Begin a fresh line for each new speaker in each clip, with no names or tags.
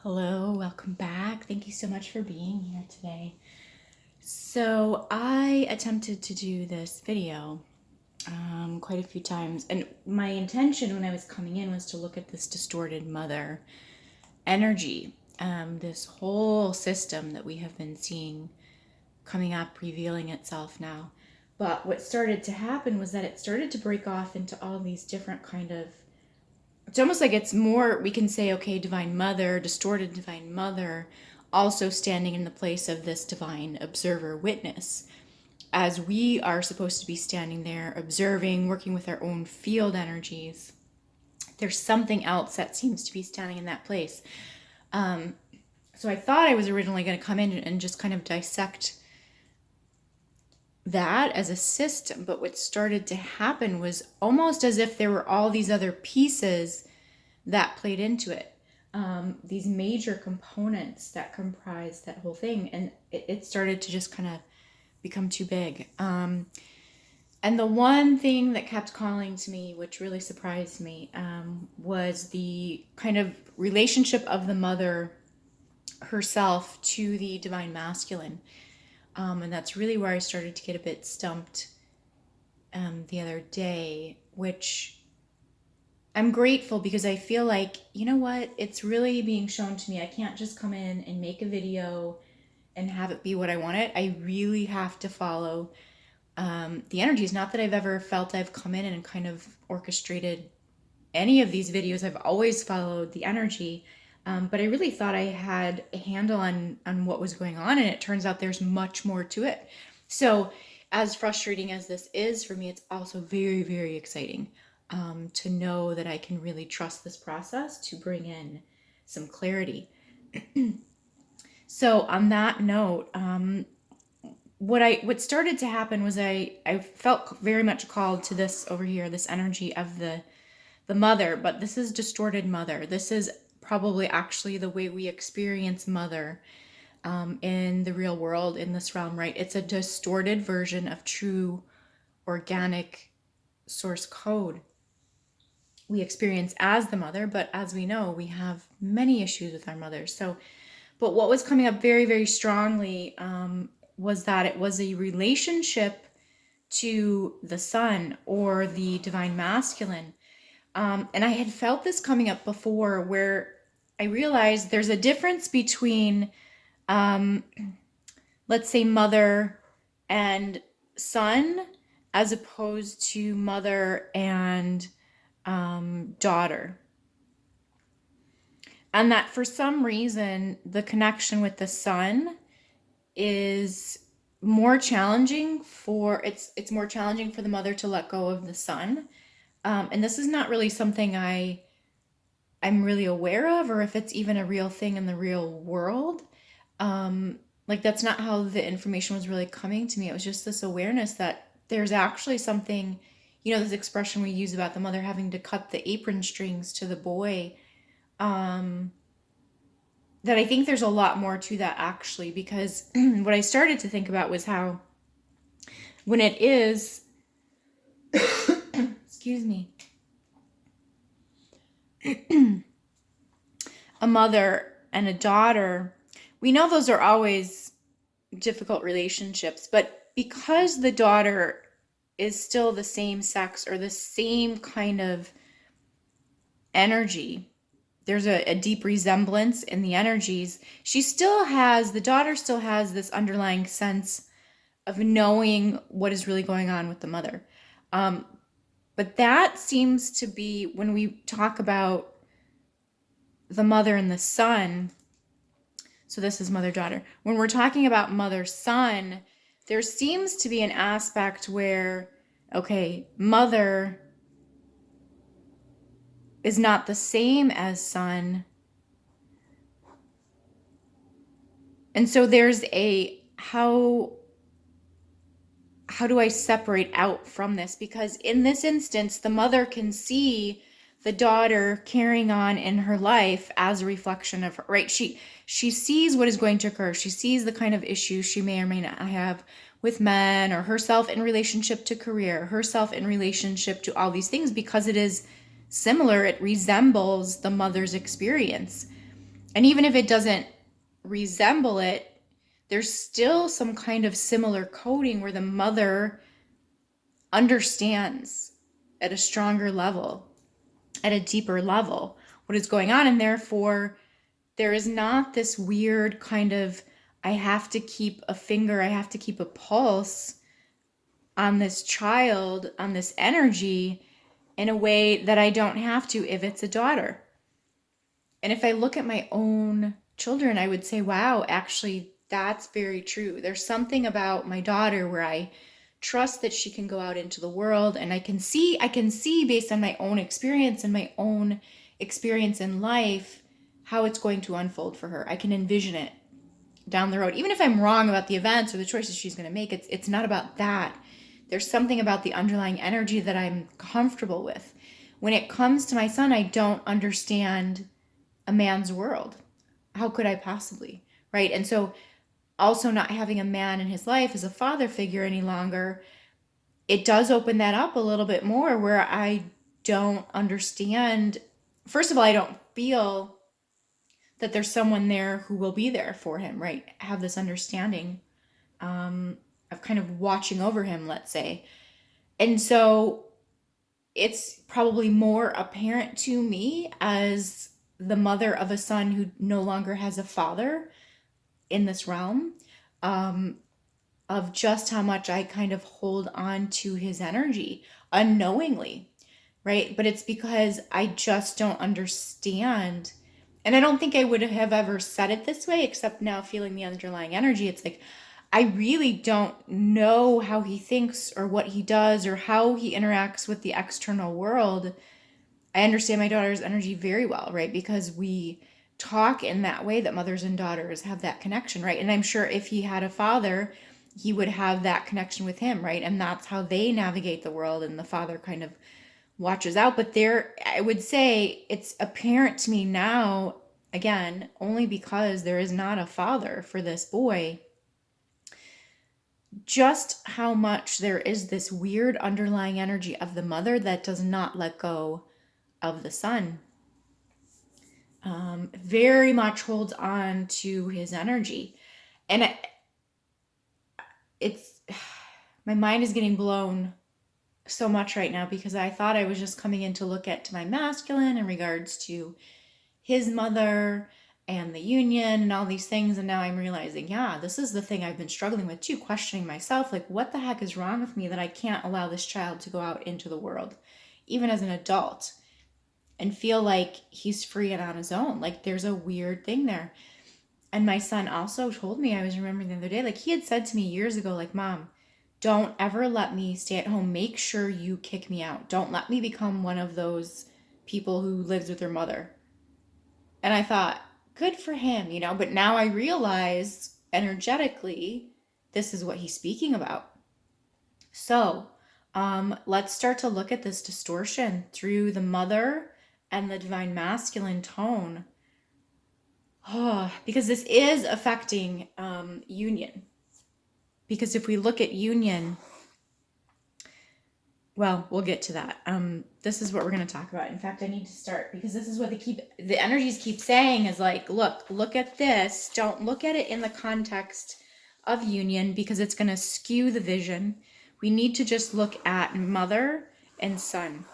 Hello, welcome back. Thank you so much for being here today. So I attempted to do this video quite a few times, and my intention when I was coming in was to look at this distorted mother energy, this whole system that we have been seeing coming up, revealing itself now. But what started to happen was that it started to break off into all these different it's almost like it's more, we can say, okay, divine mother, distorted divine mother, also standing in the place of this divine observer witness, as we are supposed to be standing there observing, working with our own field energies. There's something else that seems to be standing in that place. So I thought I was originally going to come in and just kind of dissect that as a system, but what started to happen was almost as if there were all these other pieces that played into it, these major components that comprise that whole thing, and it started to just kind of become too big. And the one thing that kept calling to me, which really surprised me, was the kind of relationship of the mother herself to the divine masculine. And that's really where I started to get a bit stumped the other day, which I'm grateful because I feel like, you know what, it's really being shown to me. I can't just come in and make a video and have it be what I want it. I really have to follow the energies. Not that I've ever felt I've come in and kind of orchestrated any of these videos. I've always followed the energy. But I really thought I had a handle on what was going on, and it turns out there's much more to it. So as frustrating as this is for me, it's also very, very exciting to know that I can really trust this process to bring in some clarity. So on that note, what started to happen was I felt very much called to this over here, this energy of the mother, but this is distorted mother. This is probably actually the way we experience mother in the real world, in this realm, right? It's a distorted version of true organic source code we experience as the mother, but as we know, we have many issues with our mothers. So, but what was coming up very, very strongly was that it was a relationship to the sun or the divine masculine. And I had felt this coming up before, where I realized there's a difference between, let's say, mother and son, as opposed to mother and daughter. And that for some reason, the connection with the son is more challenging it's more challenging for the mother to let go of the son. And this is not really something I'm really aware of, or if it's even a real thing in the real world. Like, that's not how the information was really coming to me. It was just this awareness that there's actually something, this expression we use about the mother having to cut the apron strings to the boy, that I think there's a lot more to that, actually, because what I started to think about was how when it is, excuse me, a mother and a daughter, we know those are always difficult relationships, but because the daughter is still the same sex or the same kind of energy, there's a deep resemblance in the energies. The daughter still has this underlying sense of knowing what is really going on with the mother. But that seems to be, when we talk about the mother and the son, so this is mother-daughter. When we're talking about mother-son, there seems to be an aspect where, okay, mother is not the same as son. And so there's how do I separate out from this? Because in this instance, the mother can see the daughter carrying on in her life as a reflection of her, right? She sees what is going to occur. She sees the kind of issues she may or may not have with men, or herself in relationship to career, herself in relationship to all these things, because it is similar. It resembles the mother's experience. And even if it doesn't resemble it, there's still some kind of similar coding where the mother understands at a stronger level, at a deeper level, what is going on. And therefore, there is not this weird kind of, I have to keep a finger, I have to keep a pulse on this child, on this energy, in a way that I don't have to if it's a daughter. And if I look at my own children, I would say, wow, actually, that's very true. There's something about my daughter where I trust that she can go out into the world, and I can see based on my own experience and my own experience in life how it's going to unfold for her. I can envision it down the road. Even if I'm wrong about the events or the choices she's going to make, it's not about that. There's something about the underlying energy that I'm comfortable with. When it comes to my son, I don't understand a man's world. How could I possibly? Right? And so also not having a man in his life as a father figure any longer, it does open that up a little bit more where I don't understand. First of all, I don't feel that there's someone there who will be there for him, right? Have this understanding of kind of watching over him, let's say. And so it's probably more apparent to me as the mother of a son who no longer has a father in this realm, of just how much I kind of hold on to his energy unknowingly, right? But it's because I just don't understand. And I don't think I would have ever said it this way, except now feeling the underlying energy. It's like, I really don't know how he thinks or what he does or how he interacts with the external world. I understand my daughter's energy very well, right? Because we talk in that way that mothers and daughters have that connection, right? And I'm sure if he had a father, he would have that connection with him, right? And that's how they navigate the world, and the father kind of watches out. But there, I would say it's apparent to me now, again, only because there is not a father for this boy, just how much there is this weird underlying energy of the mother that does not let go of the son. Very much holds on to his energy. And it's, my mind is getting blown so much right now because I thought I was just coming in to look at to my masculine in regards to his mother and the union and all these things. And now I'm realizing, yeah, this is the thing I've been struggling with too, questioning myself. Like, what the heck is wrong with me that I can't allow this child to go out into the world, even as an adult, and feel like he's free and on his own? Like, there's a weird thing there. And my son also told me, I was remembering the other day, like he had said to me years ago, like, Mom, don't ever let me stay at home. Make sure you kick me out. Don't let me become one of those people who lives with their mother. And I thought, good for him, you know, but now I realize energetically, this is what he's speaking about. So let's start to look at this distortion through the mother and the divine masculine tone. Oh, because this is affecting union. Because if we look at union, well, we'll get to that. This is what we're going to talk about. In fact, I need to start because this is what the energies keep saying is like, look at this. Don't look at it in the context of union because it's going to skew the vision. We need to just look at mother and son.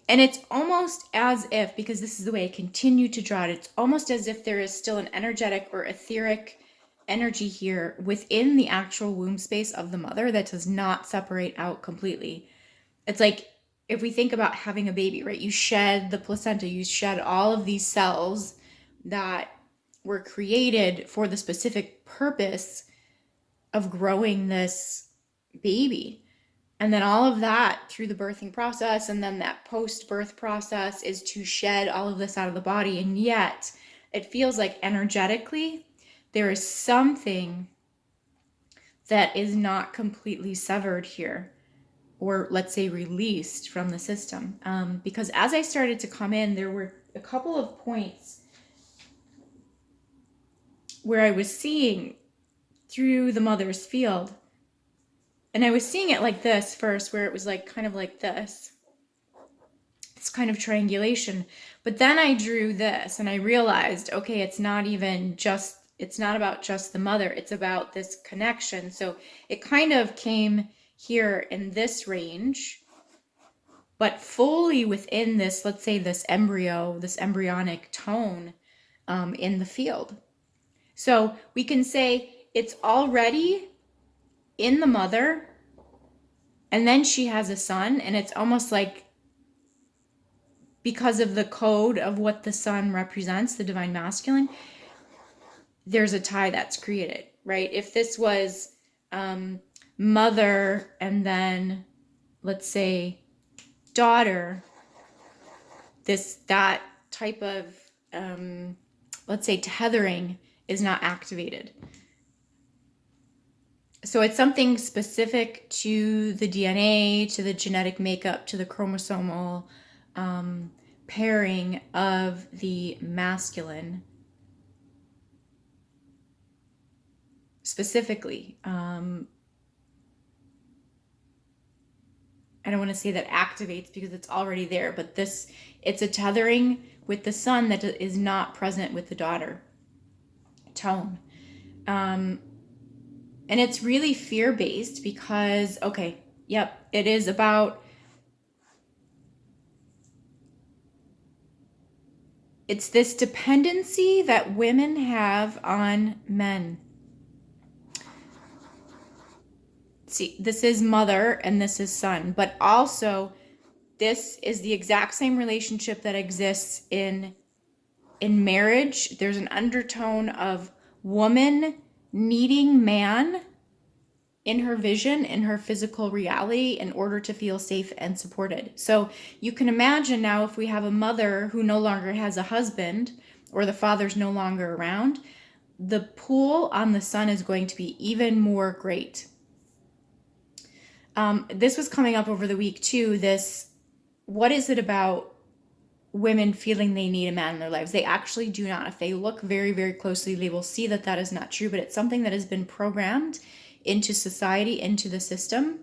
And it's almost as if, because this is the way I continue to draw it, it's almost as if there is still an energetic or etheric energy here within the actual womb space of the mother that does not separate out completely. It's like if we think about having a baby, right? You shed the placenta, you shed all of these cells that were created for the specific purpose of growing this baby. And then all of that through the birthing process, and then that post-birth process is to shed all of this out of the body. And yet it feels like energetically there is something that is not completely severed here, or let's say released from the system. Because as I started to come in, there were a couple of points where I was seeing through the mother's field. And I was seeing it like this first, where it was like kind of like this. It's kind of triangulation. But then I drew this and I realized, okay, it's not about just the mother, it's about this connection. So it kind of came here in this range, but fully within this, let's say this embryo, this embryonic tone in the field. So we can say it's already in the mother, and then she has a son, and it's almost like, because of the code of what the son represents, the divine masculine, there's a tie that's created, right? If this was mother and then, let's say, daughter, that type of, let's say, tethering is not activated. So it's something specific to the DNA, to the genetic makeup, to the chromosomal pairing of the masculine specifically. I don't want to say that activates because it's already there, but it's a tethering with the son that is not present with the daughter tone. And it's really fear-based because, okay, yep, it is about, it's this dependency that women have on men. See, this is mother and this is son, but also this is the exact same relationship that exists in marriage. There's an undertone of woman needing man in her vision, in her physical reality, in order to feel safe and supported. So you can imagine now, if we have a mother who no longer has a husband, or the father's no longer around, the pull on the son is going to be even more great. This was coming up over the week too, what is it about women feeling they need a man in their lives? They actually do not. If they look very, very closely, they will see that that is not true, but it's something that has been programmed into society, into the system,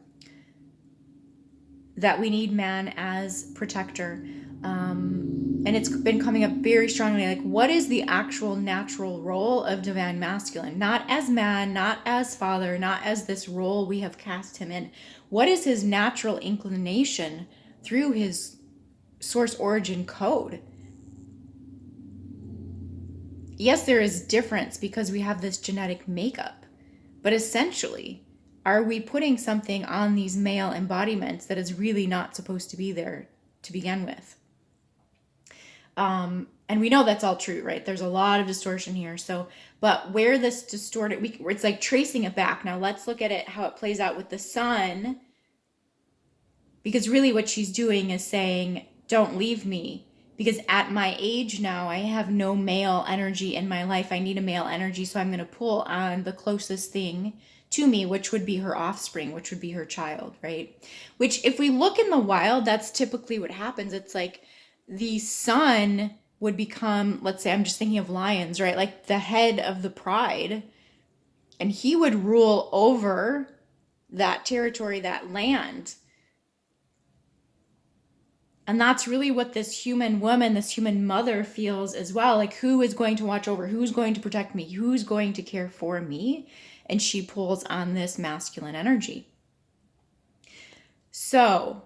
that we need man as protector. And it's been coming up very strongly, like, what is the actual natural role of divine masculine? Not as man, not as father, not as this role we have cast him in. What is his natural inclination through his source origin code? Yes, there is difference because we have this genetic makeup, but essentially, are we putting something on these male embodiments that is really not supposed to be there to begin with? And we know that's all true, right? There's a lot of distortion here. So, but where this distorted, it's like tracing it back. Now let's look at it, how it plays out with the sun, because really what she's doing is saying, don't leave me, because at my age now, I have no male energy in my life. I need a male energy, so I'm going to pull on the closest thing to me, which would be her offspring, which would be her child, right? Which, if we look in the wild, that's typically what happens. It's like the son would become, let's say, I'm just thinking of lions, right? Like the head of the pride, and he would rule over that territory, that land. And that's really what this human woman, this human mother feels as well. Like, who is going to watch over? Who's going to protect me? Who's going to care for me? And she pulls on this masculine energy. So,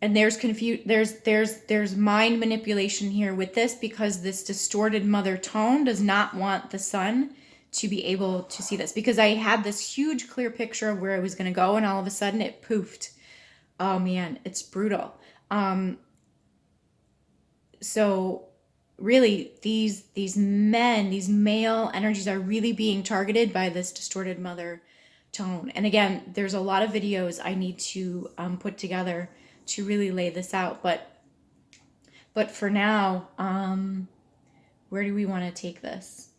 and there's mind manipulation here with this, because this distorted mother tone does not want the son to be able to see this, because I had this huge clear picture of where I was going to go, and all of a sudden it poofed. Oh man, it's brutal. So really, these men, these male energies are really being targeted by this distorted mother tone. And again, there's a lot of videos I need to put together to really lay this out, but for now, where do we want to take this?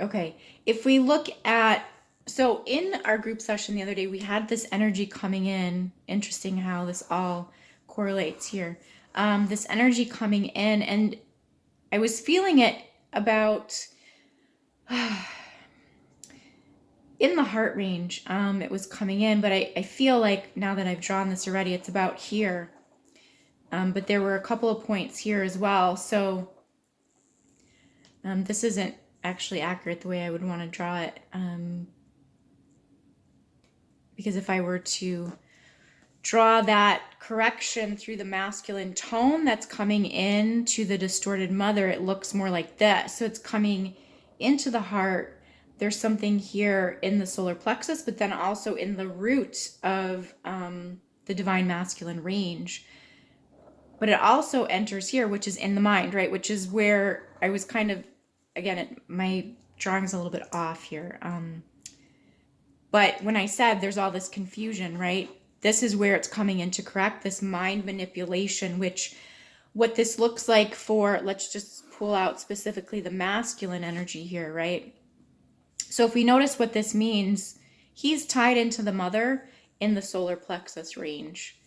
Okay, if we look at, so in our group session the other day, we had this energy coming in. Interesting how this all correlates here. This energy coming in, and I was feeling it about in the heart range. It was coming in, but I feel like now that I've drawn this already, it's about here. But there were a couple of points here as well. So this isn't actually accurate the way I would want to draw it. Because if I were to draw that correction through the masculine tone that's coming into the distorted mother, it looks more like this. So it's coming into the heart. There's something here in the solar plexus, but then also in the root of the divine masculine range. But it also enters here, which is in the mind, right? Which is where I was kind of, again, my drawing's a little bit off here. But when I said there's all this confusion, right? This is where it's coming in to correct this mind manipulation, which what this looks like for, let's just pull out specifically the masculine energy here, right? So if we notice what this means, he's tied into the mother in the solar plexus range.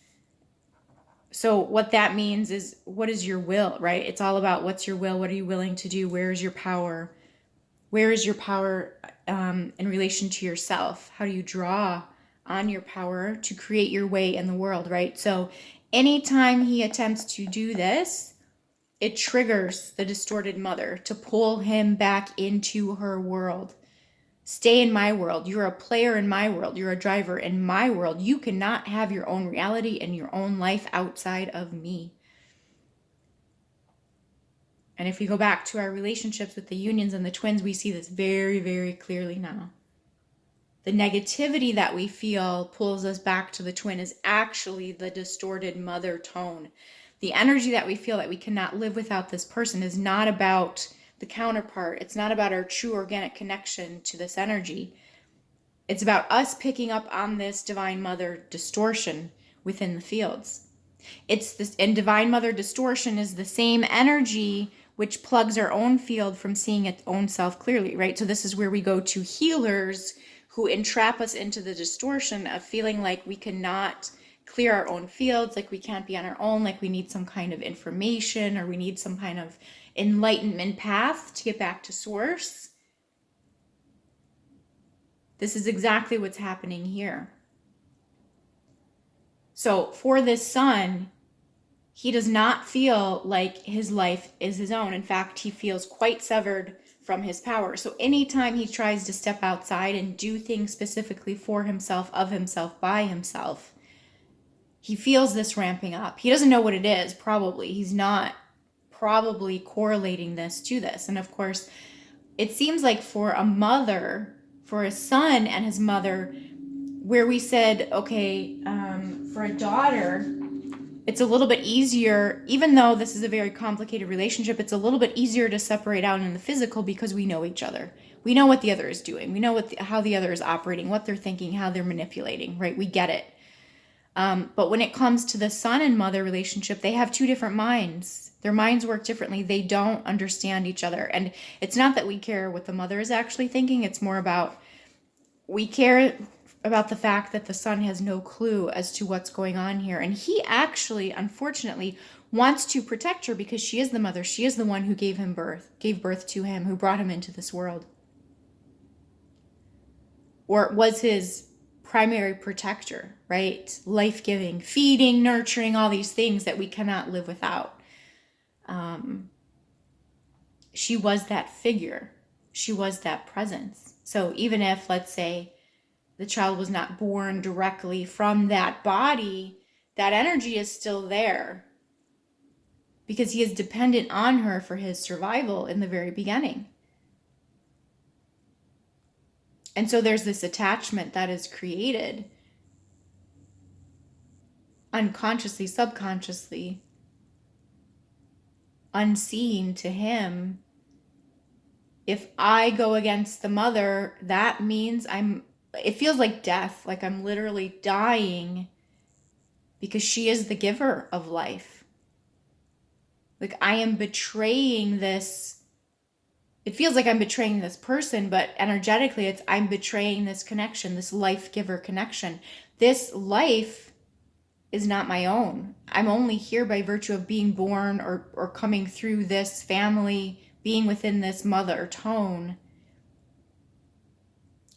So what that means is, what is your will, right? It's all about what's your will, what are you willing to do, where is your power? Where is your power in relation to yourself? How do you draw on your power to create your way in the world, right? So anytime he attempts to do this, it triggers the distorted mother to pull him back into her world. Stay in my world. You're a player in my world. You're a driver in my world. You cannot have your own reality and your own life outside of me. And if we go back to our relationships with the unions and the twins, we see this very, very clearly now. The negativity that we feel pulls us back to the twin is actually the distorted mother tone. The energy that we feel that we cannot live without this person is not about the counterpart. It's not about our true organic connection to this energy. It's about us picking up on this divine mother distortion within the fields. It's this, and divine mother distortion is the same energy which plugs our own field from seeing its own self clearly, right? So this is where we go to healers who entrap us into the distortion of feeling like we cannot clear our own fields, like we can't be on our own, like we need some kind of information or we need some kind of enlightenment path to get back to source. This is exactly what's happening here. So for this son, he does not feel like his life is his own. In fact, he feels quite severed from his power. So anytime he tries to step outside and do things specifically for himself, of himself, by himself, he feels this ramping up. He doesn't know what it is, probably. He's not probably correlating this to this. And of course, it seems like for a mother, for a son and his mother, where we said, okay, for a daughter, it's a little bit easier, even though this is a very complicated relationship, it's a little bit easier to separate out in the physical because we know each other. We know what the other is doing. We know how the other is operating, what they're thinking, how they're manipulating, right? We get it. But when it comes to the son and mother relationship, they have two different minds. Their minds work differently. They don't understand each other. And it's not that we care what the mother is actually thinking. It's more about we care about the fact that the son has no clue as to what's going on here. And he actually, unfortunately, wants to protect her because she is the mother. She is the one who gave birth to him, who brought him into this world. Or was his primary protector, right? Life-giving, feeding, nurturing, all these things that we cannot live without. She was that figure. She was that presence. So even if, let's say, the child was not born directly from that body, that energy is still there because he is dependent on her for his survival in the very beginning. And so there's this attachment that is created unconsciously, subconsciously, unseen to him. If I go against the mother, that means it feels like death, like I'm literally dying because she is the giver of life. Like I am betraying this. It feels like I'm betraying this person, but energetically I'm betraying this connection, this life giver connection. This life is not my own. I'm only here by virtue of being born or coming through this family, being within this mother tone.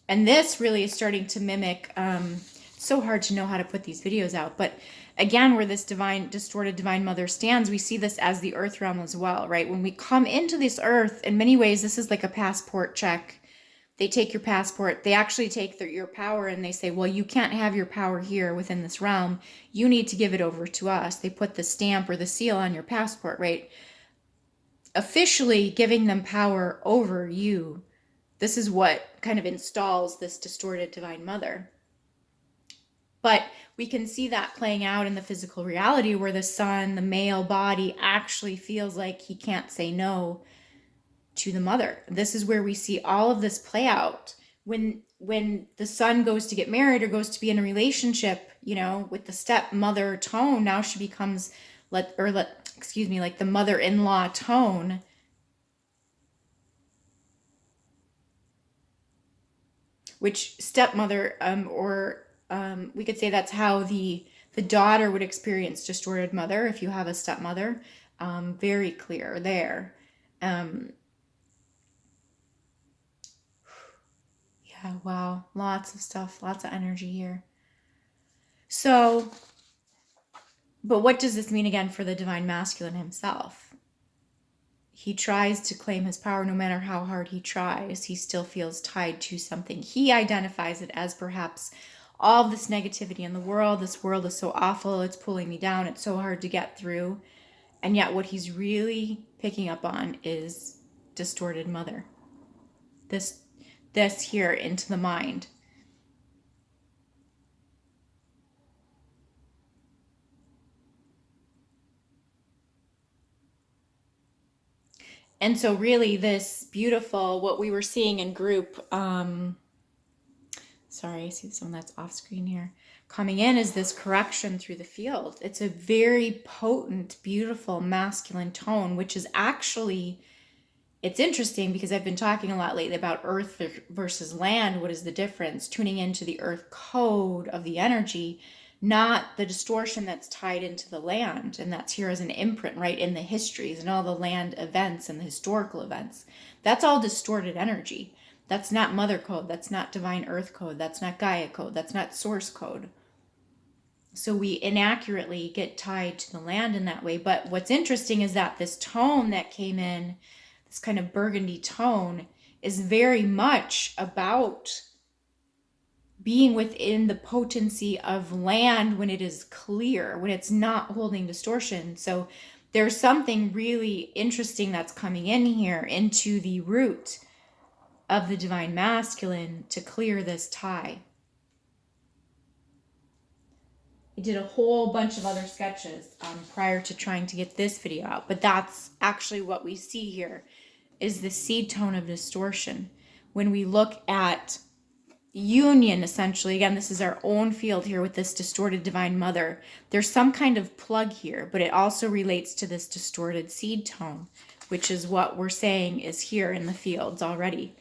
And this really is starting to mimic, it's so hard to know how to put these videos out, but again, where this distorted divine mother stands, we see this as the earth realm as well, right? When we come into this earth, in many ways, this is like a passport check. They take your passport, they actually take your power, and they say, well, you can't have your power here within this realm. You need to give it over to us. They put the stamp or the seal on your passport, right? Officially giving them power over you. This is what kind of installs this distorted divine mother. But we can see that playing out in the physical reality where the son, the male body, actually feels like he can't say no to the mother. This is where we see all of this play out when the son goes to get married or goes to be in a relationship, with the stepmother tone. Now she becomes like the mother-in-law tone. Which stepmother, we could say that's how the daughter would experience distorted mother if you have a stepmother. Very clear there. Yeah, wow. Lots of stuff, lots of energy here. So, but what does this mean again for the divine masculine himself? He tries to claim his power no matter how hard he tries. He still feels tied to something. He identifies it as perhaps all of this negativity in the world. This world is so awful. It's pulling me down. It's so hard to get through. And yet what he's really picking up on is distorted mother. This here into the mind. And so really this beautiful, what we were seeing in group, sorry, I see someone that's off screen here, coming in is this correction through the field. It's a very potent, beautiful masculine tone, which is actually, it's interesting because I've been talking a lot lately about earth versus land. What is the difference? Tuning into the earth code of the energy, not the distortion that's tied into the land. And that's here as an imprint, right, in the histories and all the land events and the historical events. That's all distorted energy. That's not mother code. That's not divine earth code. That's not Gaia code. That's not source code. So we inaccurately get tied to the land in that way. But what's interesting is that this tone that came in, this kind of burgundy tone, is very much about being within the potency of land when it is clear, when it's not holding distortion. So there's something really interesting that's coming in here into the root of the divine masculine to clear this tie. I did a whole bunch of other sketches prior to trying to get this video out, but that's actually what we see here is the seed tone of distortion. When we look at union, essentially, again, this is our own field here with this distorted divine mother. There's some kind of plug here, but it also relates to this distorted seed tone, which is what we're saying is here in the fields already.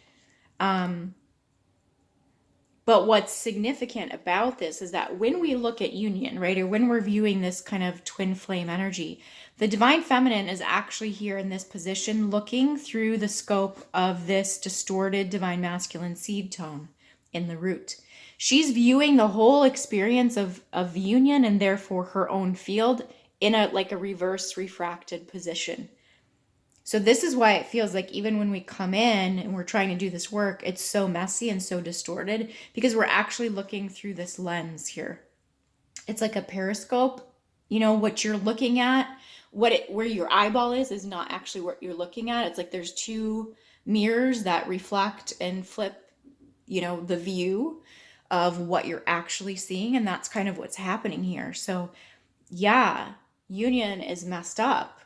But what's significant about this is that when we look at union, right, or when we're viewing this kind of twin flame energy, the divine feminine is actually here in this position looking through the scope of this distorted divine masculine seed tone in the root. She's viewing the whole experience of union and therefore her own field in a reverse refracted position. So this is why it feels like even when we come in and we're trying to do this work, it's so messy and so distorted because we're actually looking through this lens here. It's like a periscope. What you're looking at, where your eyeball is not actually what you're looking at. It's like there's two mirrors that reflect and flip, the view of what you're actually seeing. And that's kind of what's happening here. So yeah, union is messed up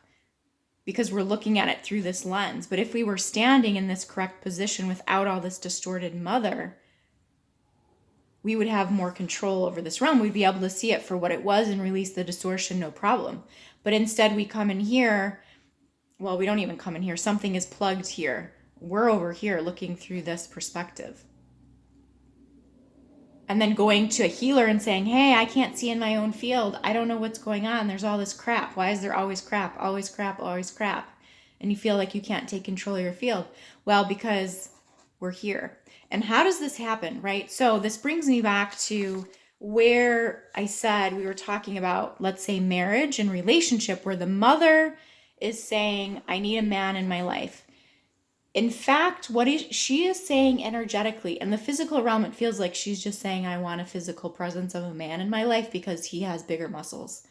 because we're looking at it through this lens. But if we were standing in this correct position without all this distorted mother, we would have more control over this realm. We'd be able to see it for what it was and release the distortion, no problem. But instead we come in here, well, we don't even come in here. Something is plugged here. We're over here looking through this perspective. And then going to a healer and saying, hey, I can't see in my own field. I don't know what's going on. There's all this crap. Why is there always crap, always crap, always crap? And you feel like you can't take control of your field. Well, because we're here. And how does this happen, right? So this brings me back to where I said we were talking about, let's say, marriage and relationship, where the mother is saying, I need a man in my life. In fact, she is saying energetically, in the physical realm, it feels like she's just saying, I want a physical presence of a man in my life because he has bigger muscles.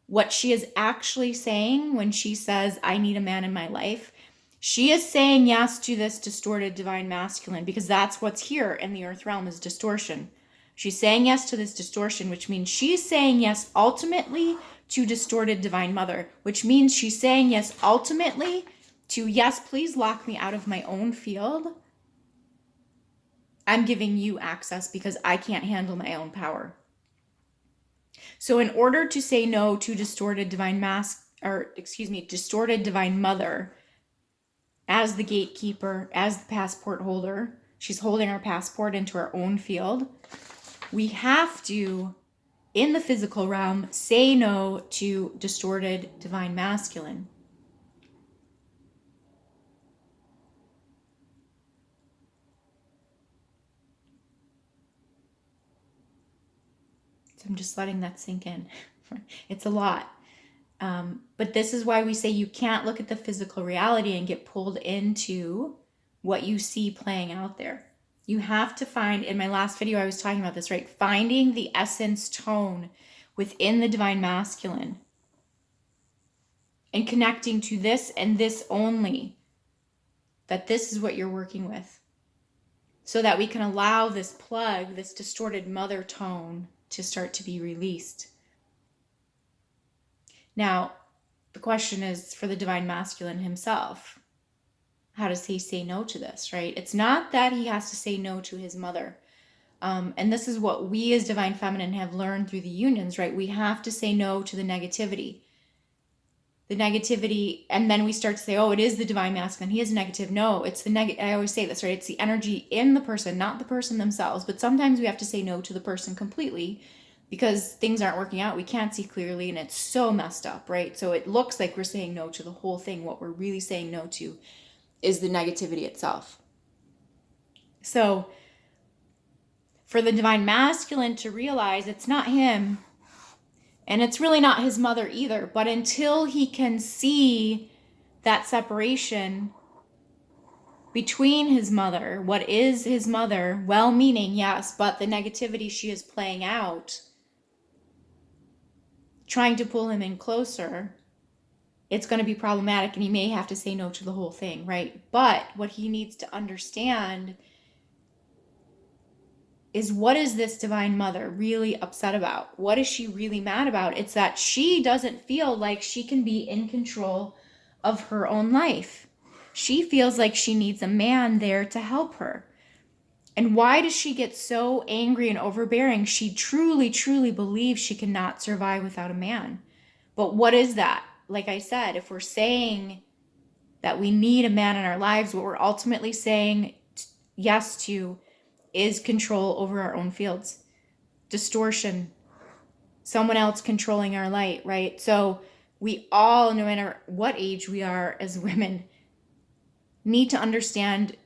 What she is actually saying when she says, I need a man in my life, she is saying yes to this distorted divine masculine, because that's what's here in the earth realm is distortion. She's saying yes to this distortion, which means she's saying yes ultimately to distorted divine mother, which means she's saying yes ultimately to, yes, please lock me out of my own field. I'm giving you access because I can't handle my own power. So in order to say no to distorted divine distorted divine mother, as the gatekeeper, as the passport holder, she's holding our passport into our own field. We have to, in the physical realm, say no to distorted divine masculine. So I'm just letting that sink in. It's a lot. But this is why we say you can't look at the physical reality and get pulled into what you see playing out there. You have to find, in my last video I was talking about this, right? Finding the essence tone within the divine masculine and connecting to this and this only, that this is what you're working with, so that we can allow this plug, this distorted mother tone, to start to be released. Now, the question is for the divine masculine himself. How does he say no to this, right? It's not that he has to say no to his mother. And this is what we as divine feminine have learned through the unions, right? We have to say no to the negativity. The negativity, and then we start to say, oh, it is the divine masculine. He is negative. No, it's the negative. I always say this, right? It's the energy in the person, not the person themselves. But sometimes we have to say no to the person completely because things aren't working out. We can't see clearly and it's so messed up, right? So it looks like we're saying no to the whole thing. What we're really saying no to is the negativity itself. So for the divine masculine to realize it's not him, and it's really not his mother either, but until he can see that separation between his mother, what is his mother, well-meaning, yes, but the negativity she is playing out, trying to pull him in closer, it's going to be problematic and he may have to say no to the whole thing, right? But what he needs to understand is, what is this divine mother really upset about? What is she really mad about? It's that she doesn't feel like she can be in control of her own life. She feels like she needs a man there to help her. And why does she get so angry and overbearing? She truly, truly believes she cannot survive without a man. But what is that? Like I said, if we're saying that we need a man in our lives, what we're ultimately saying yes to is control over our own fields, distortion, someone else controlling our light, right? So we all, no matter what age we are as women, need to understand,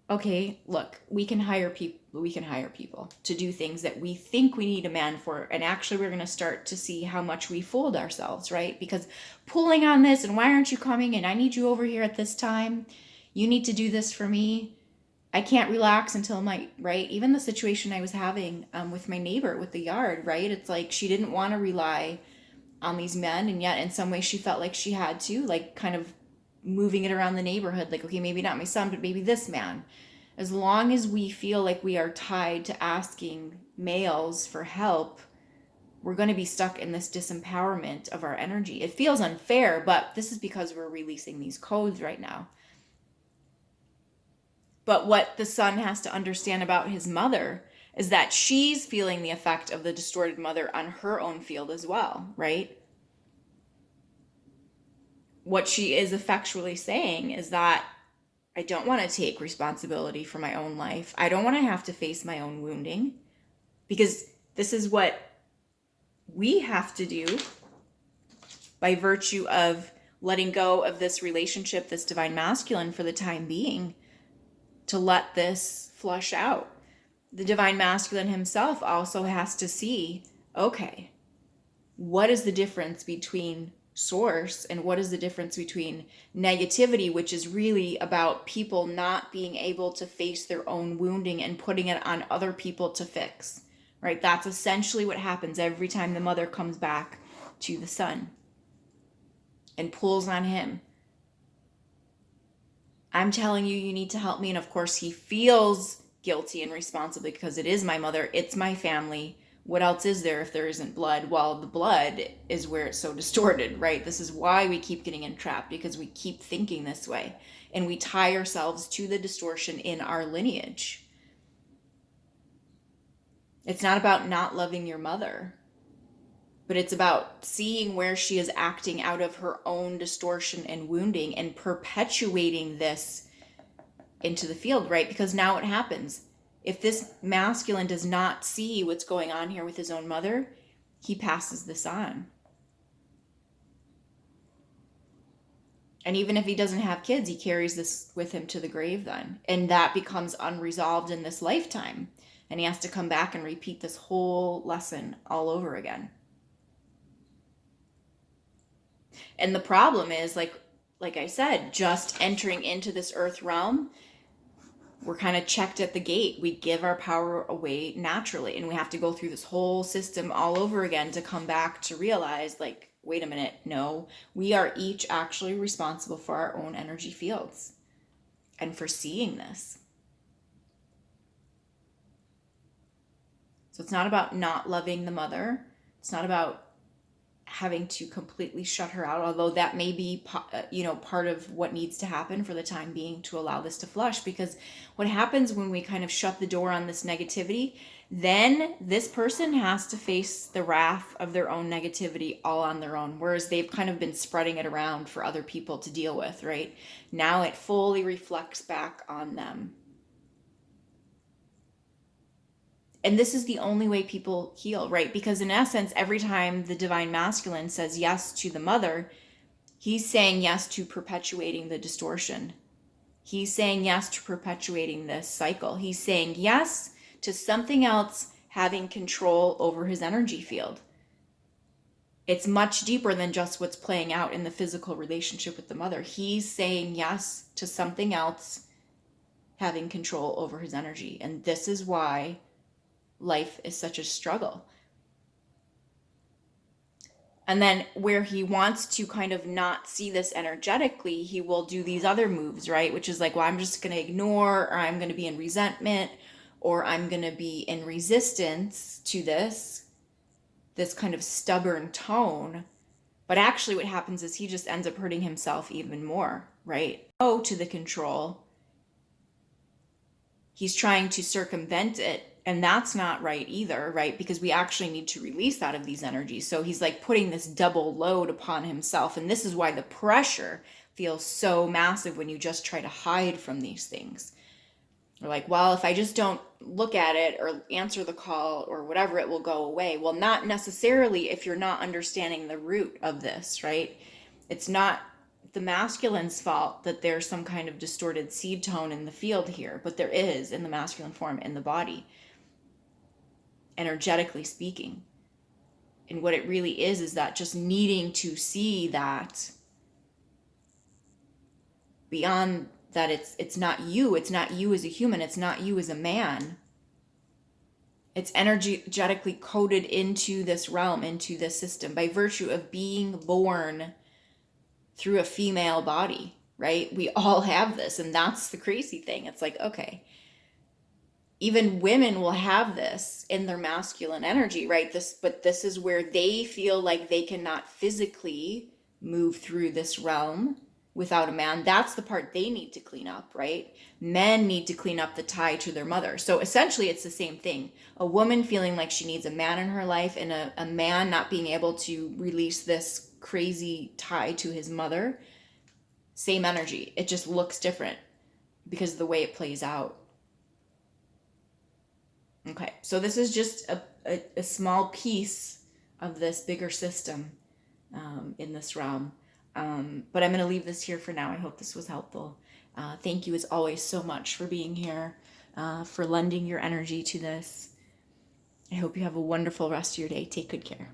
okay, look, we can hire people to do things that we think we need a man for. And actually we're going to start to see how much we fooled ourselves, right? Because pulling on this, and why aren't you coming? And I need you over here at this time. You need to do this for me. I can't relax until right? Even the situation I was having with my neighbor with the yard, right? It's like she didn't want to rely on these men, and yet in some way she felt like she had to, like kind of moving it around the neighborhood, like, okay, maybe not my son, but maybe this man. As long as we feel like we are tied to asking males for help, we're going to be stuck in this disempowerment of our energy. It feels unfair, but this is because we're releasing these codes right now. But what the son has to understand about his mother is that she's feeling the effect of the distorted mother on her own field as well, right? What she is effectually saying is that I don't want to take responsibility for my own life. I don't want to have to face my own wounding, because this is what we have to do by virtue of letting go of this relationship, this divine masculine, for the time being, to let this flush out. The divine masculine himself also has to see, okay, what is the difference between source and what is the difference between negativity, which is really about people not being able to face their own wounding and putting it on other people to fix, right? That's essentially what happens every time the mother comes back to the son and pulls on him. I'm telling you, you need to help me. And of course, he feels guilty and responsible because it is my mother, it's my family. What else is there if there isn't blood? Well, the blood is where it's so distorted, right? This is why we keep getting entrapped, because we keep thinking this way and we tie ourselves to the distortion in our lineage. It's not about not loving your mother, but it's about seeing where she is acting out of her own distortion and wounding and perpetuating this into the field, right? Because now what happens? If this masculine does not see what's going on here with his own mother, he passes this on. And even if he doesn't have kids, he carries this with him to the grave then. And that becomes unresolved in this lifetime. And he has to come back and repeat this whole lesson all over again. And the problem is, like I said, just entering into this earth realm, we're kind of checked at the gate. We give our power away naturally, and we have to go through this whole system all over again to come back to realize, like, wait a minute, no, we are each actually responsible for our own energy fields and for seeing this. So it's not about not loving the mother. It's not about having to completely shut her out, although that may be part of what needs to happen for the time being to allow this to flush. Because what happens when we kind of shut the door on this negativity, then this person has to face the wrath of their own negativity all on their own, whereas they've kind of been spreading it around for other people to deal with, right? Now it fully reflects back on them. And this is the only way people heal, right? Because in essence, every time the divine masculine says yes to the mother, he's saying yes to perpetuating the distortion. He's saying yes to perpetuating this cycle. He's saying yes to something else having control over his energy field. It's much deeper than just what's playing out in the physical relationship with the mother. He's saying yes to something else having control over his energy. And this is why life is such a struggle. And then where he wants to kind of not see this energetically, he will do these other moves, right? Which is like, well, I'm just going to ignore, or I'm going to be in resentment, or I'm going to be in resistance to this kind of stubborn tone. But actually what happens is he just ends up hurting himself even more, right? Oh, to the control. He's trying to circumvent it. And that's not right either, right? Because we actually need to release out of these energies. So he's like putting this double load upon himself. And this is why the pressure feels so massive when you just try to hide from these things. You're like, well, if I just don't look at it or answer the call or whatever, it will go away. Well, not necessarily if you're not understanding the root of this, right? It's not the masculine's fault that there's some kind of distorted seed tone in the field here, but there is in the masculine form in the body, energetically speaking. And what it really is that just needing to see that beyond that it's not you as a human, it's not you as a man. It's energetically coded into this realm, into this system by virtue of being born through a female body, right? We all have this, and that's the crazy thing. It's like, okay, even women will have this in their masculine energy, right? But this is where they feel like they cannot physically move through this realm without a man. That's the part they need to clean up, right? Men need to clean up the tie to their mother. So essentially it's the same thing. A woman feeling like she needs a man in her life, and a man not being able to release this crazy tie to his mother. Same energy. It just looks different because of the way it plays out. Okay, so this is just a small piece of this bigger system in this realm. But I'm going to leave this here for now. I hope this was helpful. Thank you as always so much for being here, for lending your energy to this. I hope you have a wonderful rest of your day. Take good care.